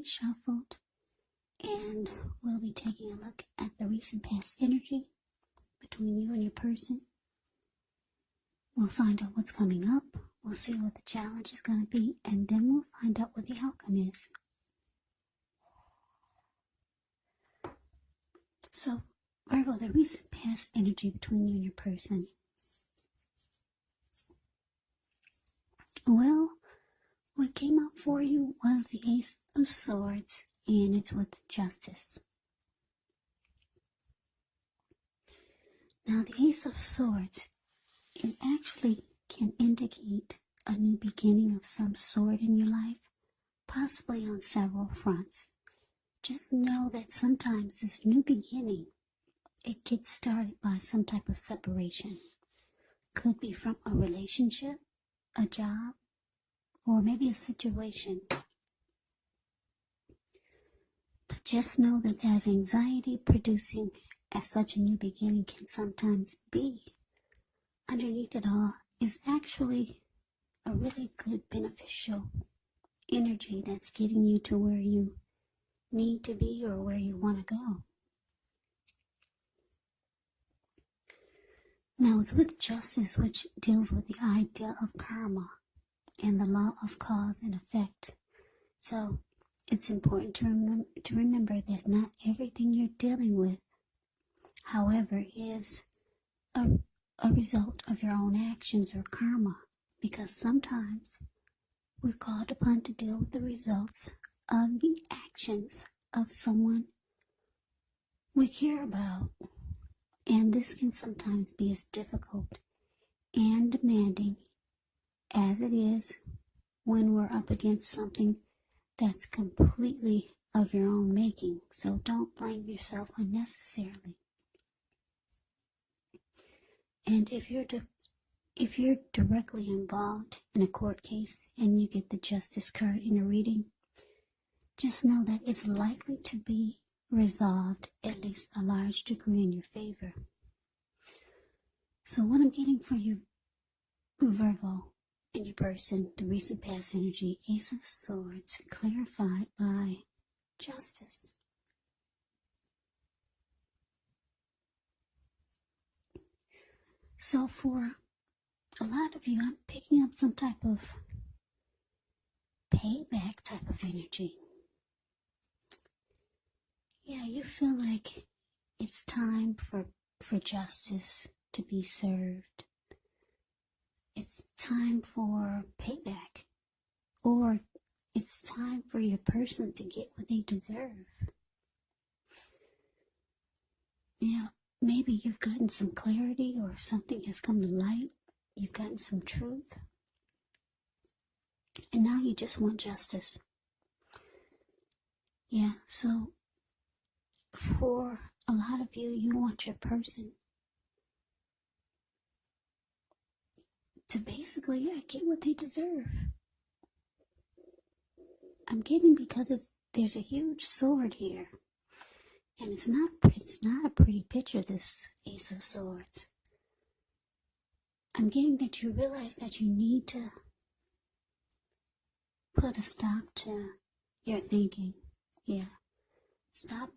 be shuffled, and we'll be taking a look at the recent past energy between you and your person. We'll find out what's coming up. We'll see what the challenge is going to be, and then we'll find out what the outcome is. So, Virgo, the recent past energy between you and your person. Well, what came up for you was the Ace of Swords, and it's with Justice. Now, the Ace of Swords, it actually can indicate a new beginning of some sort in your life, possibly on several fronts. Just know that sometimes this new beginning, it gets started by some type of separation. Could be from a relationship, a job, or maybe a situation. But just know that as anxiety producing as such a new beginning can sometimes be, underneath it all is actually a really good beneficial energy that's getting you to where you need to be or where you want to go. Now it's with Justice, which deals with the idea of karma and the law of cause and effect. So it's important to remember that not everything you're dealing with, however, is a result of your own actions or karma, because sometimes we're called upon to deal with the results of the actions of someone we care about. And this can sometimes be as difficult and demanding as it is when we're up against something that's completely of your own making. So don't blame yourself unnecessarily. And if you're directly involved in a court case and you get the Justice card in a reading, just know that it's likely to be resolved at least a large degree in your favor. So what I'm getting for you, Virgo, in your person, the recent past energy, Ace of Swords, clarified by Justice. So for a lot of you, I'm picking up some type of payback type of energy. Yeah, you feel like it's time for justice to be served. It's time for payback. Or it's time for your person to get what they deserve. Yeah, maybe you've gotten some clarity or something has come to light. You've gotten some truth. And now you just want justice. Yeah, so for a lot of you, you want your person to basically get what they deserve. I'm getting because there's a huge sword here. And it's not a pretty picture, this Ace of Swords. I'm getting that you realize that you need to put a stop to your thinking. Yeah. Stop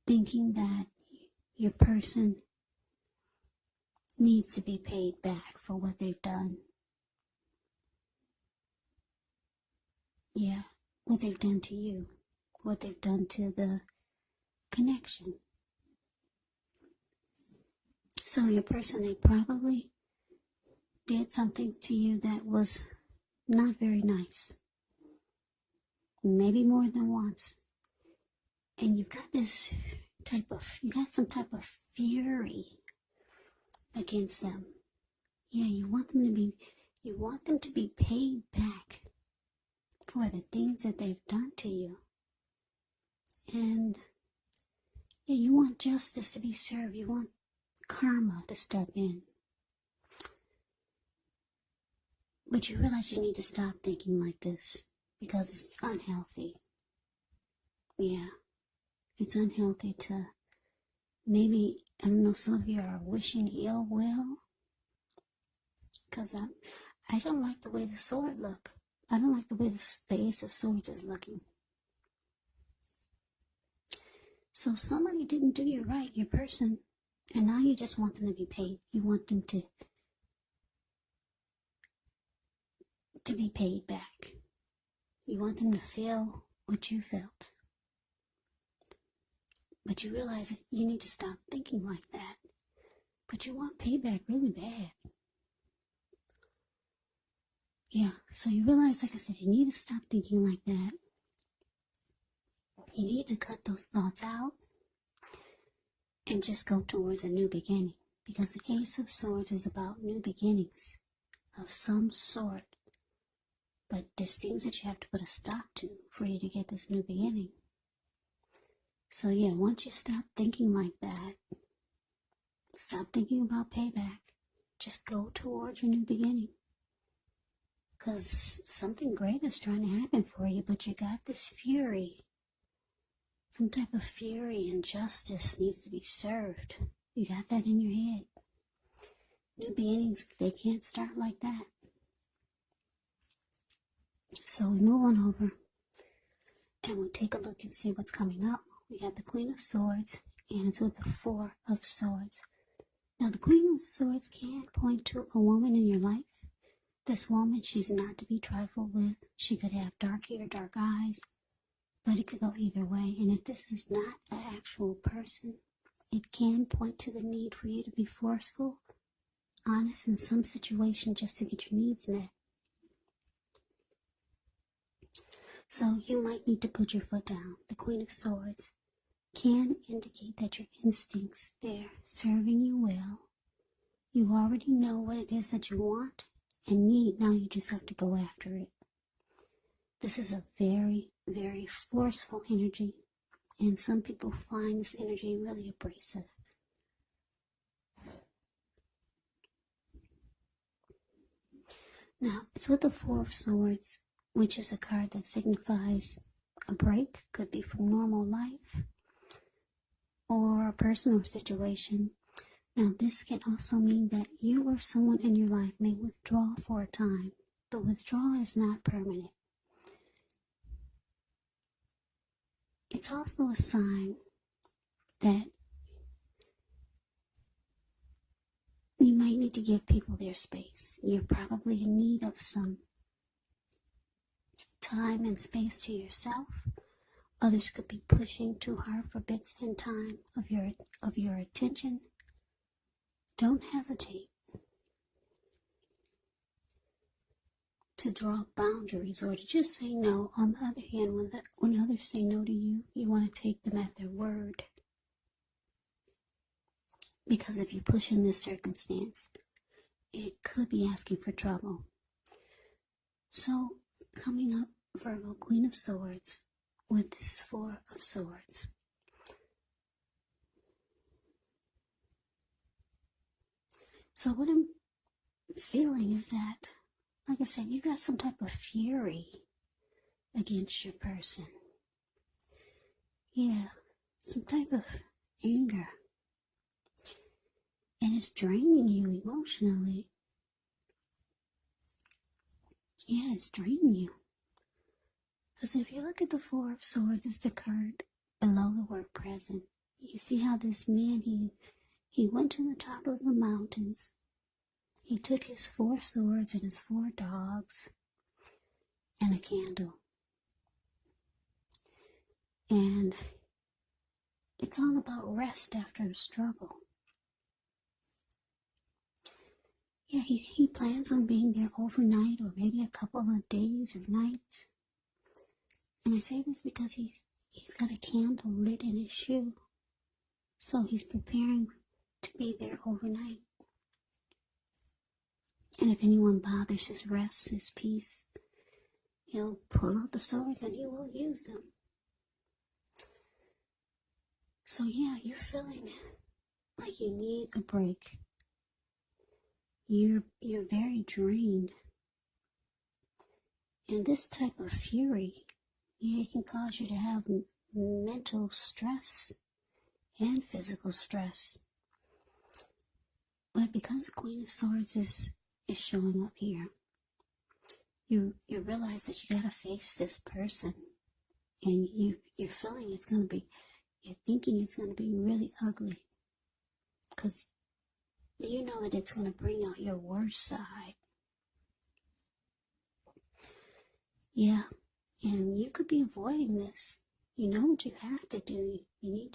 thinking that your person needs to be paid back for what they've done. Yeah, what they've done to you, what they've done to the connection. So your person, they probably did something to you that was not very nice. Maybe more than once. And you've got you got some type of fury against them. Yeah, you want them to be paid back for the things that they've done to you. And yeah, you want justice to be served. You want karma to step in. But you realize you need to stop thinking like this because it's unhealthy. Yeah, it's unhealthy to maybe, I don't know, some of you are wishing ill will. Because I don't like the way the sword look. I don't like the way the Ace of Swords is looking. So somebody didn't do you right, your person, and now you just want them to be paid. You want them to be paid back. You want them to feel what you felt. But you realize that you need to stop thinking like that. But you want payback really bad. Yeah, so you realize, like I said, you need to stop thinking like that. You need to cut those thoughts out and just go towards a new beginning. Because the Ace of Swords is about new beginnings of some sort. But there's things that you have to put a stop to for you to get this new beginning. So yeah, once you stop thinking like that, stop thinking about payback, just go towards your new beginning. Because something great is trying to happen for you, but you got this fury. Some type of fury and justice needs to be served. You got that in your head. New beginnings, they can't start like that. So we move on over and we take a look and see what's coming up. We got the Queen of Swords, and it's with the Four of Swords. Now, the Queen of Swords can point to a woman in your life. This woman, she's not to be trifled with. She could have dark hair, dark eyes, but it could go either way. And if this is not an actual person, it can point to the need for you to be forceful, honest in some situation just to get your needs met. So you might need to put your foot down. The Queen of Swords can indicate that your instincts, they're serving you well. You already know what it is that you want and need. Now you just have to go after it. This is a very, very forceful energy. And some people find this energy really abrasive. Now, it's with the Four of Swords, which is a card that signifies a break. Could be from normal life or a personal situation. Now, this can also mean that you or someone in your life may withdraw for a time. The withdrawal is not permanent. It's also a sign that you might need to give people their space. You're probably in need of some time and space to yourself. Others could be pushing too hard for bits and time of your attention. Don't hesitate to draw boundaries or to just say no. On the other hand, when others say no to you, you want to take them at their word. Because if you push in this circumstance, it could be asking for trouble. So, coming up, Virgo, Queen of Swords, with this Four of Swords. So what I'm feeling is that, like I said, you got some type of fury against your person. Yeah, some type of anger. And it's draining you emotionally. Yeah, it's draining you. Because if you look at the Four of Swords, it's the card below the word present. You see how this man, he went to the top of the mountains. He took his 4 swords and his 4 dogs and a candle. And it's all about rest after a struggle. Yeah, he plans on being there overnight or maybe a couple of days or nights. And I say this because he's got a candle lit in his shoe. So he's preparing to be there overnight. And if anyone bothers his rest, his peace, he'll pull out the swords and he will use them. So yeah, you're feeling like you need a break. You're very drained. And this type of fury, yeah, it can cause you to have mental stress and physical stress. But because the Queen of Swords is showing up here, you realize that you gotta face this person, and you're feeling it's gonna be, you're thinking it's gonna be really ugly, because you know that it's gonna bring out your worst side. Yeah, and you could be avoiding this. You know what you have to do. You're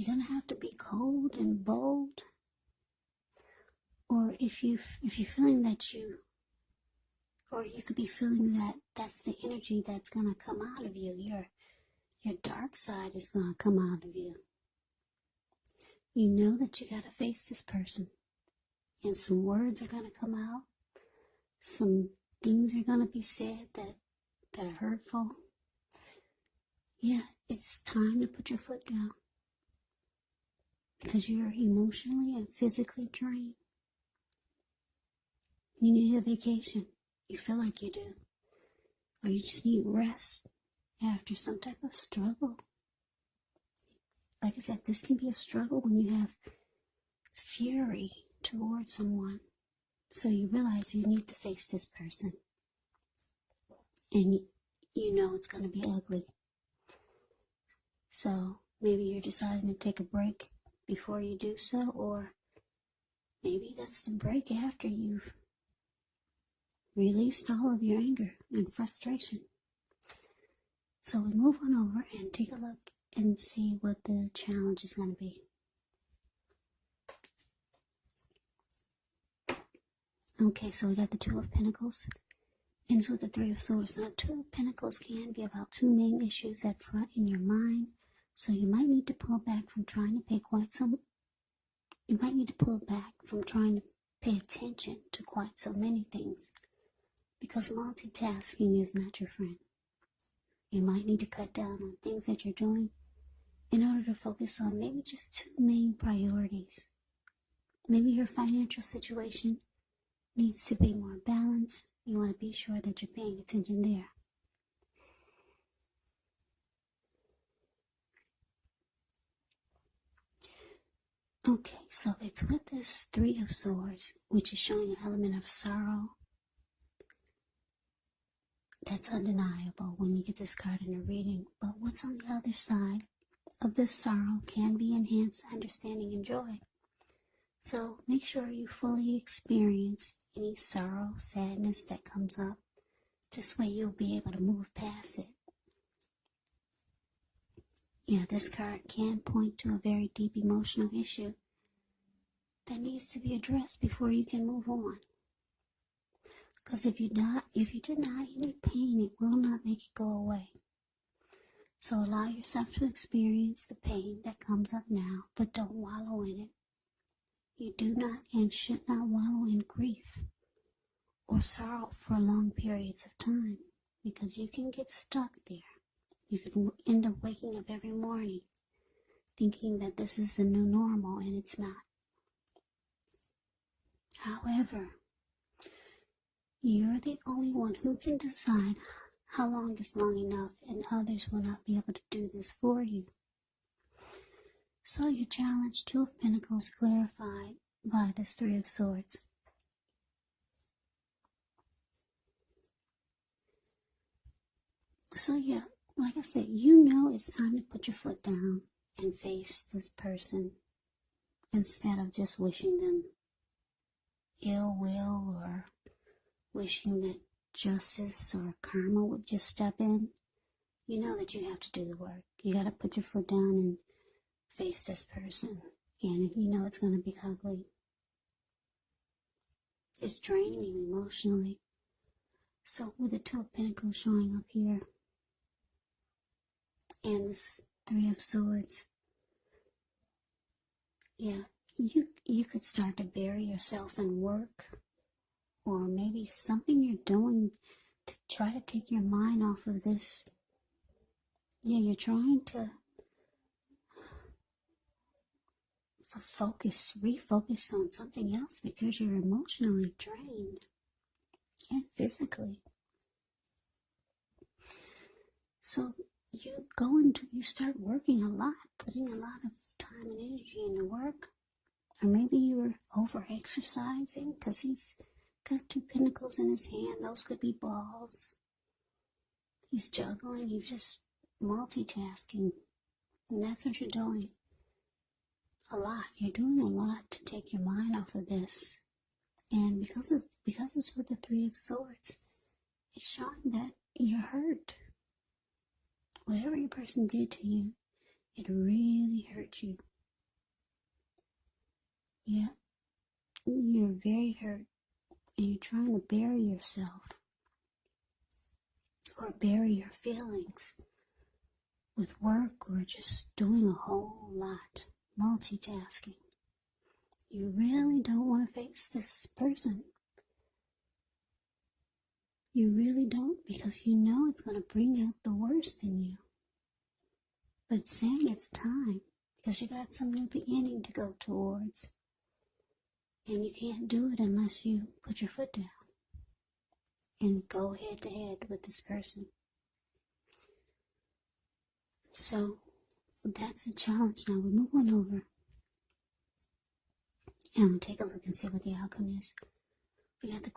gonna have to be cold and bold. Or if you're feeling that or you could be feeling that that's the energy that's gonna come out of you. Your dark side is gonna come out of you. You know that you gotta face this person, and some words are gonna come out. Some things are gonna be said that are hurtful. Yeah, it's time to put your foot down, because you're emotionally and physically drained. You need a vacation. You feel like you do. Or you just need rest after some type of struggle. Like I said, this can be a struggle when you have fury towards someone. So you realize you need to face this person. And you know it's going to be ugly. So maybe you're deciding to take a break before you do so, or maybe that's the break after you've released all of your anger and frustration. So we move on over and take a look and see what the challenge is going to be. Okay, so we got the Two of Pentacles. Ends with the Three of Swords. Now, Two of Pentacles can be about two main issues at front in your mind. So you might need to pull back from trying to pay pay attention to quite so many things, because multitasking is not your friend. You might need to cut down on things that you're doing in order to focus on maybe just two main priorities. Maybe your financial situation needs to be more balanced. You want to be sure that you're paying attention there. Okay, so it's with this Three of Swords, which is showing an element of sorrow that's undeniable when you get this card in a reading. But what's on the other side of this sorrow can be enhanced understanding and joy. So make sure you fully experience any sorrow, sadness that comes up. This way you'll be able to move past it. Yeah, this card can point to a very deep emotional issue that needs to be addressed before you can move on. Because if you deny any pain, it will not make it go away. So allow yourself to experience the pain that comes up now, but don't wallow in it. You do not and should not wallow in grief or sorrow for long periods of time, because you can get stuck there. You can end up waking up every morning thinking that this is the new normal, and it's not. However, you're the only one who can decide how long is long enough, and others will not be able to do this for you. So your challenge, Two of Pentacles, clarified by this Three of Swords. So yeah, like I said, you know it's time to put your foot down and face this person instead of just wishing them ill will or wishing that justice or karma would just step in. You know that you have to do the work. You got to put your foot down and face this person, and you know it's going to be ugly. It's draining you emotionally. So with the Two of Pentacles showing up here and this Three of Swords, yeah, you could start to bury yourself in work, or maybe something you're doing to try to take your mind off of this. Yeah, you're trying to refocus on something else because you're emotionally drained and physically. So you start working a lot, putting a lot of time and energy into work. Or maybe you were over exercising, because got 2 pentacles in his hand. Those could be balls. He's juggling. He's just multitasking. And that's what you're doing. A lot. You're doing a lot to take your mind off of this. And because it's with the Three of Swords, it's showing that you're hurt. Whatever your person did to you, it really hurt you. Yeah. You're very hurt. And you're trying to bury yourself. Or bury your feelings. With work or just doing a whole lot. Multitasking. You really don't want to face this person. You really don't, because you know it's going to bring out the worst in you. But it's saying it's time, because you got some new beginning to go towards. And you can't do it unless you put your foot down and go head to head with this person. So that's a challenge. Now we move on over and we'll take a look and see what the outcome is. We got the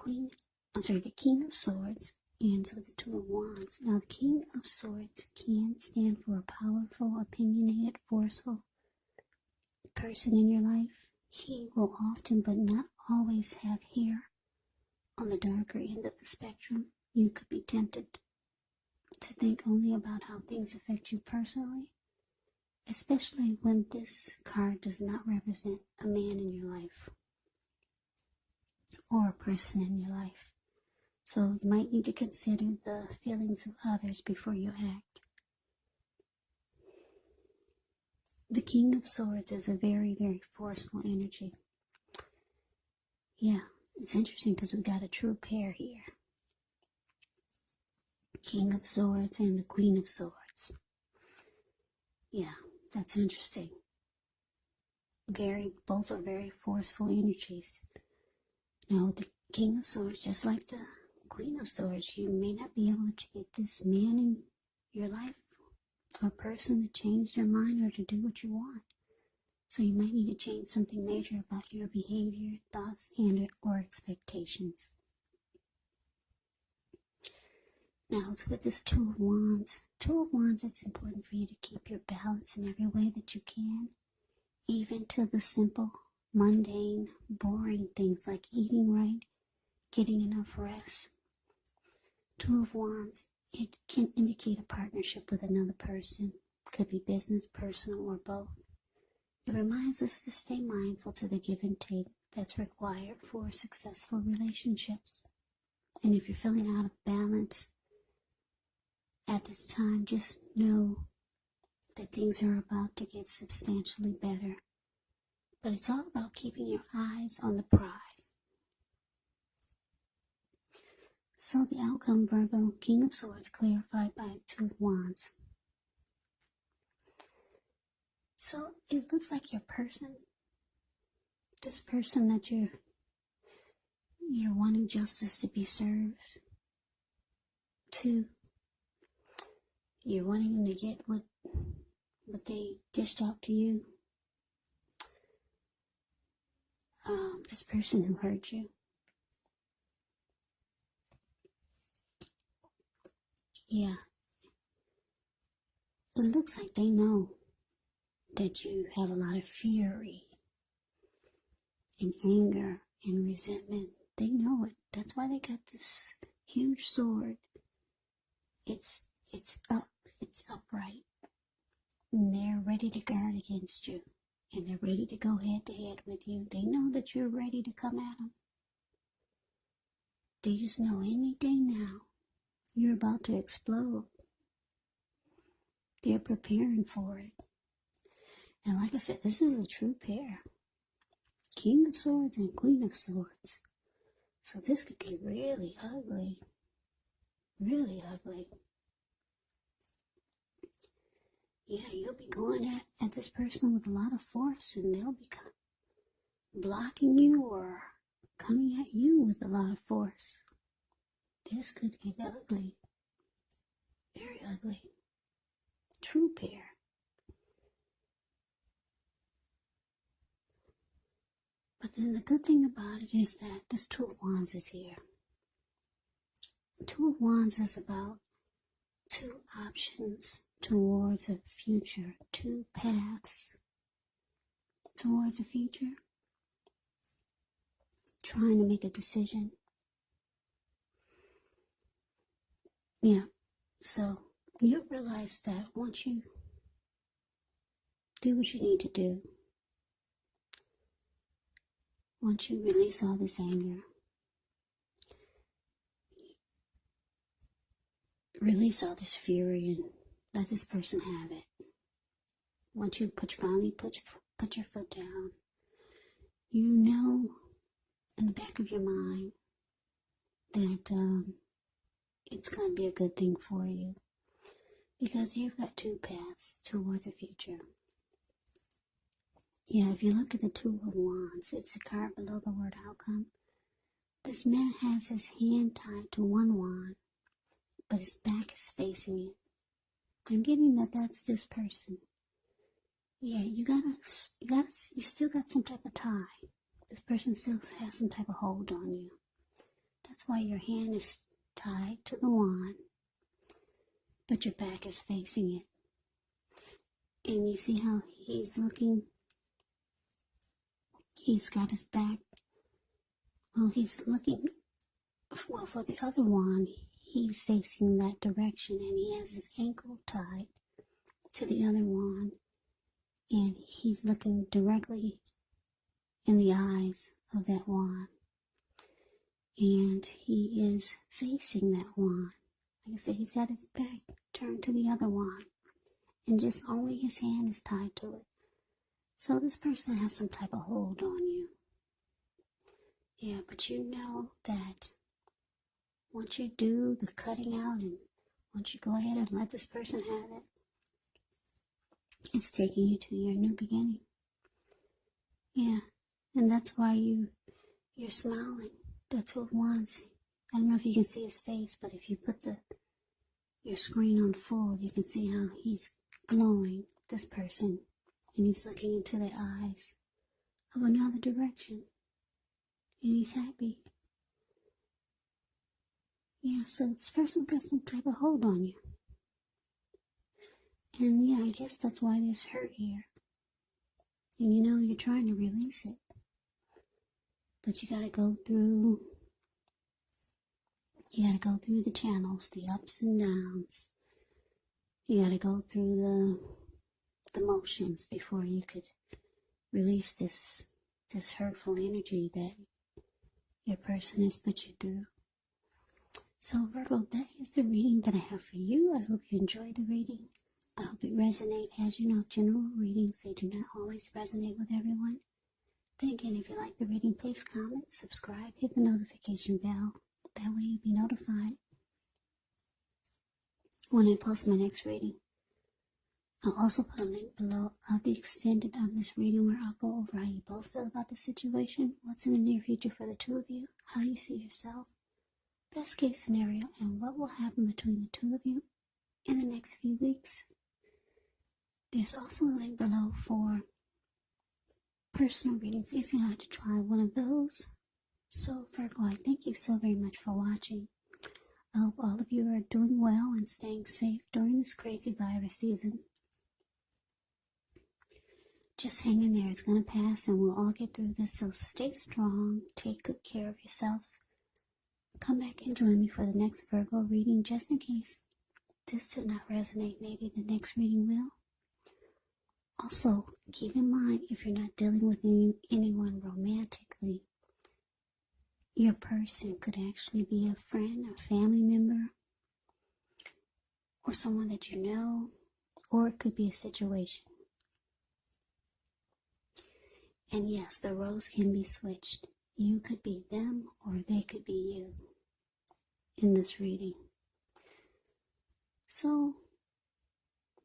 King of Swords, and so the Two of Wands. Now the King of Swords can stand for a powerful, opinionated, forceful person in your life. He will often, but not always, have hair on the darker end of the spectrum. You could be tempted to think only about how things affect you personally, especially when this card does not represent a man in your life or a person in your life. So you might need to consider the feelings of others before you act. The King of Swords is a very, very forceful energy. Yeah, it's interesting because we got a true pair here. King of Swords and the Queen of Swords. Yeah, that's interesting. Both are very forceful energies. Now, the King of Swords, just like the Queen of Swords, you may not be able to get this man in your life or person to change their mind or to do what you want. So you might need to change something major about your behavior, thoughts, and or expectations. Now it's with this Two of Wands. Two of Wands, it's important for you to keep your balance in every way that you can, even to the simple, mundane, boring things like eating right, getting enough rest. Two of Wands, it can indicate a partnership with another person. Could be business, personal, or both. It reminds us to stay mindful to the give and take that's required for successful relationships. And if you're feeling out of balance at this time, just know that things are about to get substantially better. But it's all about keeping your eyes on the prize. So the outcome, Virgo, King of Swords, clarified by Two of Wands. So it looks like your person, this person that you're wanting justice to be served to, you're wanting them to get what they dished out to you. This person who hurt you. Yeah. It looks like they know that you have a lot of fury and anger and resentment. They know it. That's why they got this huge sword. It's upright. And they're ready to guard against you. And they're ready to go head to head with you. They know that you're ready to come at them. They just know any day now you're about to explode. They're preparing for it. And like I said, this is a true pair. King of Swords and Queen of Swords. So this could get really ugly. Really ugly. Yeah, you'll be going at this person with a lot of force, and they'll be blocking you or coming at you with a lot of force. This could get ugly. Very ugly. True pair. But then the good thing about it is that this Two of Wands is here. Two of Wands is about two options towards a future, two paths towards a future. Trying to make a decision. Yeah, so you realize that once you do what you need to do, once you release all this anger, release all this fury and let this person have it. Once you finally put your foot down, you know in the back of your mind that it's going to be a good thing for you, because you've got two paths towards the future. Yeah, if you look at the Two of Wands, it's a card below the word outcome. This man has his hand tied to one wand, but his back is facing it. I'm getting that that's this person. Yeah, you still got some type of tie. This person still has some type of hold on you. That's why your hand is tied to the wand, but your back is facing it. And you see how he's looking? He's got his back. Well, he's looking. Well, for the other wand, he's facing that direction, and he has his ankle tied to the other wand, and he's looking directly in the eyes of that wand, and he is facing that wand. Like I said, he's got his back turned to the other wand, and just only his hand is tied to it. So this person has some type of hold on you. Yeah, but you know that once you do the cutting out and once you go ahead and let this person have it, it's taking you to your new beginning. Yeah, and that's why you're smiling. The Two of Wands. I don't know if you can see his face, but if you put your screen on full, you can see how he's glowing, this person, and he's looking into the eyes of another direction, and he's happy. Yeah, so this person got some type of hold on you. And yeah, I guess that's why there's hurt here. And you know, you're trying to release it. But you gotta go through the channels, the ups and downs. You gotta go through the motions before you could release this hurtful energy that your person has put you through. So Virgo, that is the reading that I have for you. I hope you enjoyed the reading. I hope it resonates. As you know, general readings, they do not always resonate with everyone. Then again, if you like the reading, please comment, subscribe, hit the notification bell. That way you'll be notified when I post my next reading. I'll also put a link below of the extended of this reading where I'll go over how you both feel about the situation, what's in the near future for the two of you, how you see yourself, best case scenario, and what will happen between the two of you in the next few weeks. There's also a link below for personal readings if you'd like to try one of those. So Virgo, I thank you so very much for watching. I hope all of you are doing well and staying safe during this crazy virus season. Just hang in there, it's going to pass and we'll all get through this, so stay strong, take good care of yourselves. Come back and join me for the next Virgo reading, just in case this did not resonate, maybe the next reading will. Also, keep in mind, if you're not dealing with anyone romantically, your person could actually be a friend, a family member, or someone that you know, or it could be a situation. And yes, the roles can be switched. You could be them, or they could be you in this reading. So,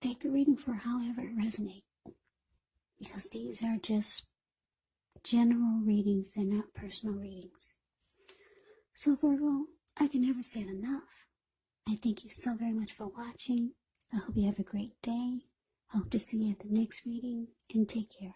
take the reading for however it resonates, because these are just general readings, they're not personal readings. So Virgo, I can never say it enough. I thank you so very much for watching. I hope you have a great day. I hope to see you at the next reading, and take care.